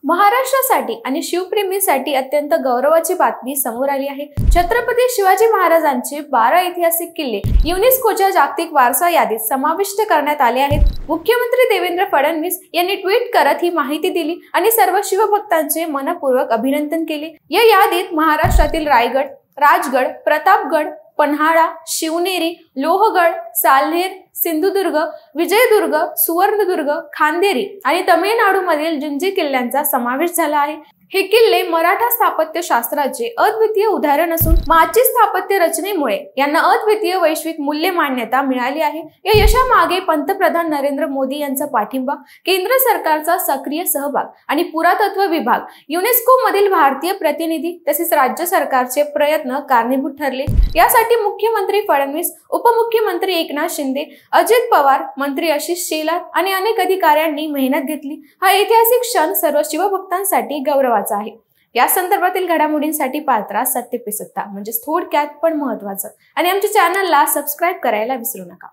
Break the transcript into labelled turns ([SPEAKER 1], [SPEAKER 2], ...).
[SPEAKER 1] महाराष्ट्रासाठी आणि शिवप्रेमींसाठी अत्यंत गौरवाची बातमी समोर आली आहे। छत्रपती शिवाजी महाराजांचे 12 ऐतिहासिक किल्ले युनेस्कोच्या जागतिक वारसा यादीत समाविष्ट करण्यात आले आहेत। मुख्यमंत्री देवेंद्र फडणवीस यांनी ट्विट करत ही माहिती दिली आणि सर्व शिवभक्तांचे मनपूर्वक अभिनंदन केले। या यादीत महाराष्ट्रातील रायगड, राजगड, प्रतापगड, पन्हाळा, शिवनेरी, लोहगड, सालनेर, सिंधुदुर्ग, विजयदुर्ग, सुवर्णदुर्ग, खांदेरी आणि तमिळनाडूमधील जिंजी किल्ल्यांचा समावेश झाला आहे। हे किल्ले मराठा स्थापत्य शास्त्राचे अद्वितीय उदाहरण असून माची स्थापत्य रचनेमुळे यांना अद्वितीय वैश्विक मूल्य मान्यता मिळाली आहे। या यशामागे पंतप्रधान नरेंद्र मोदी यांचा पाठिंबा, केंद्र सरकारचा सक्रिय सहभाग आणि पुरातत्व विभाग, युनेस्को मधील भारतीय प्रतिनिधी तसेच राज्य सरकारचे प्रयत्न कारणीभूत ठरले। यासाठी मुख्यमंत्री फडणवीस, उपमुख्यमंत्री एकनाथ शिंदे, अजित पवार, मंत्री आशिष शेलार आणि अनेक अधिकाऱ्यांनी मेहनत घेतली। हा ऐतिहासिक क्षण सर्व शिवभक्तांसाठी गौरव आहे। या संदर्भातील घडामोडींसाठी पाहत राहा सत्य पे सत्ता, म्हणजे थोडक्यात पण महत्त्वाचं, आणि आमच्या चॅनलला सबस्क्राइब करायला विसरू नका।